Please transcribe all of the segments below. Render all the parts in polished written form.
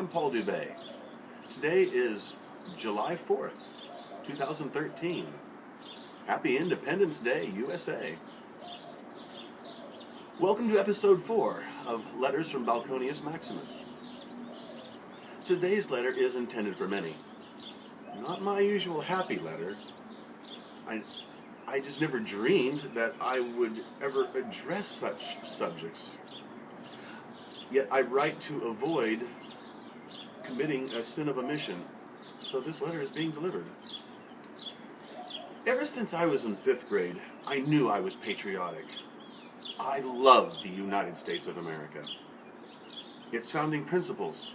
I'm Paul Dubay. Today is July 4th, 2013. Happy Independence Day, USA. Welcome to episode 4 of Letters from Balconius Maximus. Today's letter is intended for many. Not my usual happy letter. I just never dreamed that I would ever address such subjects. Yet I write to avoid committing a sin of omission, so this letter is being delivered. Ever since I was in 5th grade, I knew I was patriotic. I loved the United States of America, its founding principles,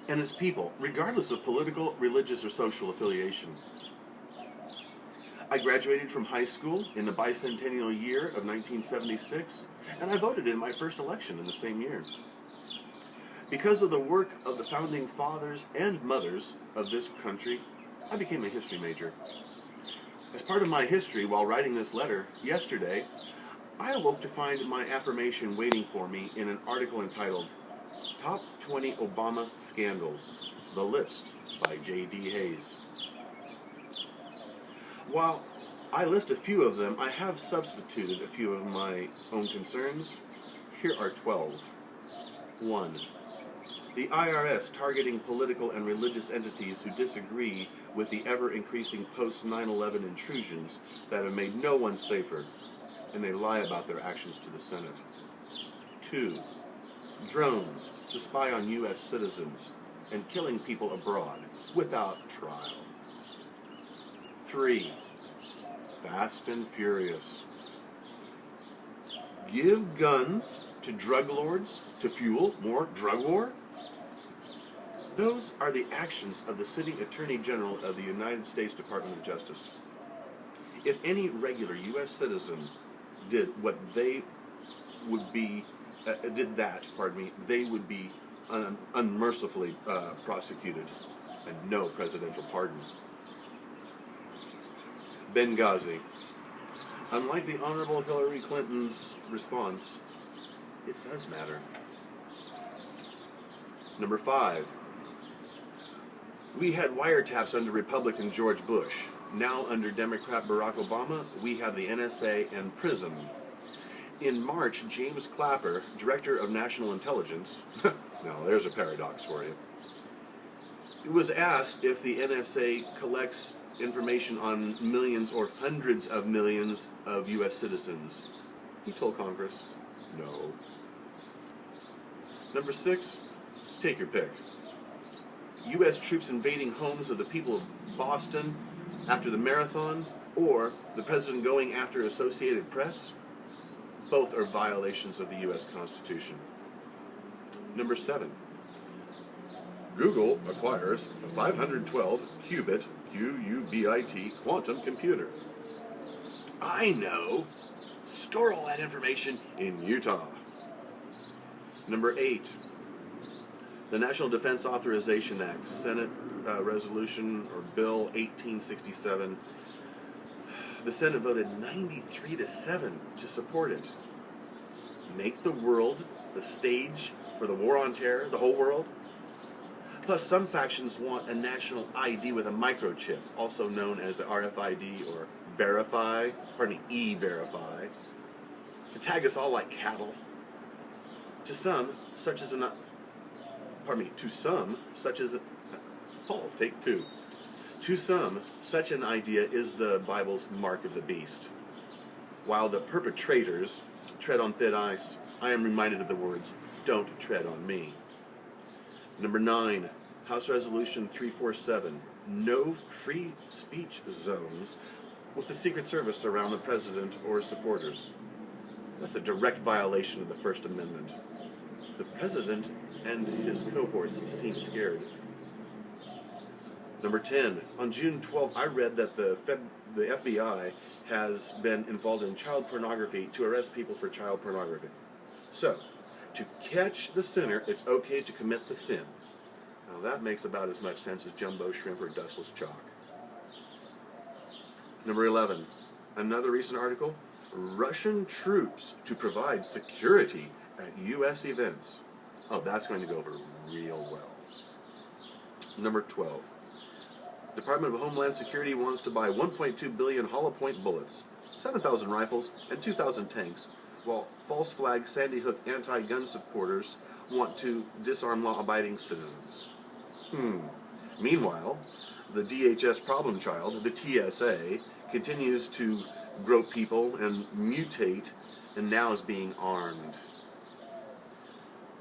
and its people, regardless of political, religious, or social affiliation. I graduated from high school in the bicentennial year of 1976, and I voted in my first election in the same year. Because of the work of the founding fathers and mothers of this country, I became a history major. As part of my history, while writing this letter yesterday, I awoke to find my affirmation waiting for me in an article entitled Top 20 Obama Scandals, The List by J.D. Hayes. While I list a few of them, I have substituted a few of my own concerns. Here are 12. 1. The IRS targeting political and religious entities who disagree with the ever-increasing post-9/11 intrusions that have made no one safer, and they lie about their actions to the Senate. 2. Drones to spy on U.S. citizens and killing people abroad without trial. 3. Fast and Furious. Give guns to drug lords to fuel more drug war? Those are the actions of the Sitting Attorney General of the United States Department of Justice. If any regular U.S. citizen did what they would be, they would be unmercifully prosecuted, and no presidential pardon. Benghazi. Unlike the Honorable Hillary Clinton's response, it does matter. Number 5. We had wiretaps under Republican George Bush. Now under Democrat Barack Obama, we have the NSA and PRISM. In March, James Clapper, Director of National Intelligence, now there's a paradox for you, was asked if the NSA collects information on millions or hundreds of millions of U.S. citizens. He told Congress, no. Number 6, take your pick. U.S. troops invading homes of the people of Boston after the marathon, or the president going after Associated Press. Both are violations of the U.S. Constitution. Number 7. Google acquires a 512-qubit QUBIT quantum computer. I know. Store all that information in Utah. Number 8. The National Defense Authorization Act, Senate Resolution or Bill 1867. The Senate voted 93-7 to support it. Make the world the stage for the war on terror, the whole world. Plus, some factions want a national ID with a microchip, also known as the RFID or E-Verify, to tag us all like cattle. To some, such as Paul, take 2. To some, such an idea is the Bible's mark of the beast. While the perpetrators tread on thin ice, I am reminded of the words, "Don't tread on me." Number 9, House Resolution 347, no free speech zones with the Secret Service around the president or his supporters. That's a direct violation of the First Amendment. The president and his cohorts seem scared. Number 10, on June 12th, I read that the FBI has been involved in child pornography to arrest people for child pornography. So, to catch the sinner, it's okay to commit the sin. Now that makes about as much sense as jumbo shrimp or dustless chalk. Number 11, another recent article, Russian troops to provide security at U.S. events. Oh, that's going to go over real well. Number 12. Department of Homeland Security wants to buy 1.2 billion hollow point bullets, 7,000 rifles, and 2,000 tanks, while false flag Sandy Hook anti-gun supporters want to disarm law-abiding citizens. Meanwhile, the DHS problem child, the TSA, continues to grope people and mutate, and now is being armed.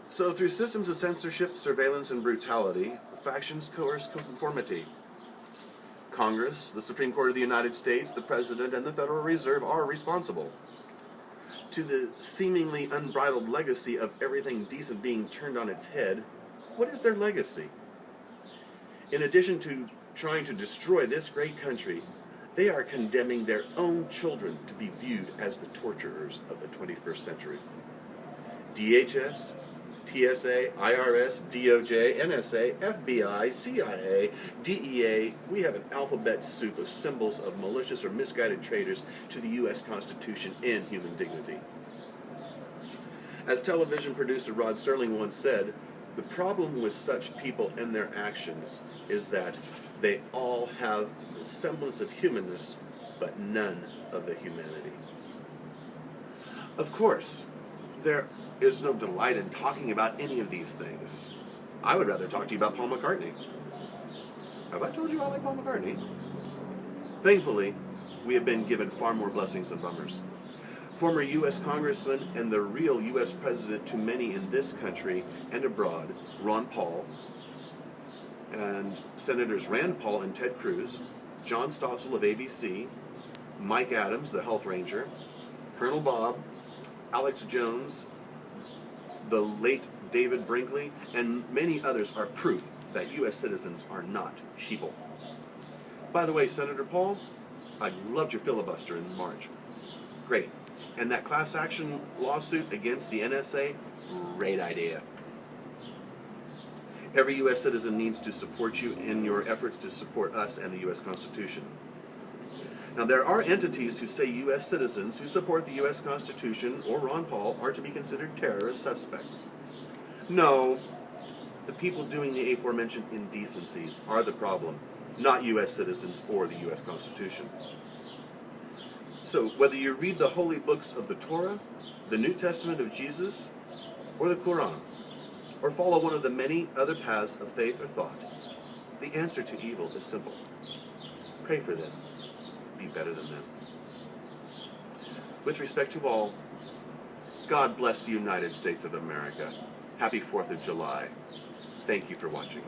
So through systems of censorship, surveillance, and brutality, factions coerce conformity. Congress, the Supreme Court of the United States, the President, and the Federal Reserve are responsible. To the seemingly unbridled legacy of everything decent being turned on its head, what is their legacy? In addition to trying to destroy this great country, they are condemning their own children to be viewed as the torturers of the 21st century. DHS, TSA, IRS, DOJ, NSA, FBI, CIA, DEA, we have an alphabet soup of symbols of malicious or misguided traitors to the U.S. Constitution and human dignity. As television producer Rod Serling once said, the problem with such people and their actions is that they all have the semblance of humanness, but none of the humanity. Of course, there is no delight in talking about any of these things. I would rather talk to you about Paul McCartney. Have I told you I like Paul McCartney? Thankfully, we have been given far more blessings than bummers. Former U.S. Congressman and the real U.S. President to many in this country and abroad, Ron Paul, and Senators Rand Paul and Ted Cruz, John Stossel of ABC, Mike Adams, the Health Ranger, Colonel Bob, Alex Jones, the late David Brinkley, and many others are proof that U.S. citizens are not sheeple. By the way, Senator Paul, I loved your filibuster in March. Great. And that class action lawsuit against the NSA, great idea. Every U.S. citizen needs to support you in your efforts to support us and the U.S. Constitution. Now, there are entities who say U.S. citizens who support the U.S. Constitution or Ron Paul are to be considered terrorist suspects. No, the people doing the aforementioned indecencies are the problem, not U.S. citizens or the U.S. Constitution. So, whether you read the holy books of the Torah, the New Testament of Jesus, or the Quran, or follow one of the many other paths of faith or thought, the answer to evil is simple. Pray for them. Be better than them. With respect to all, God bless the United States of America. Happy 4th of July. Thank you for watching.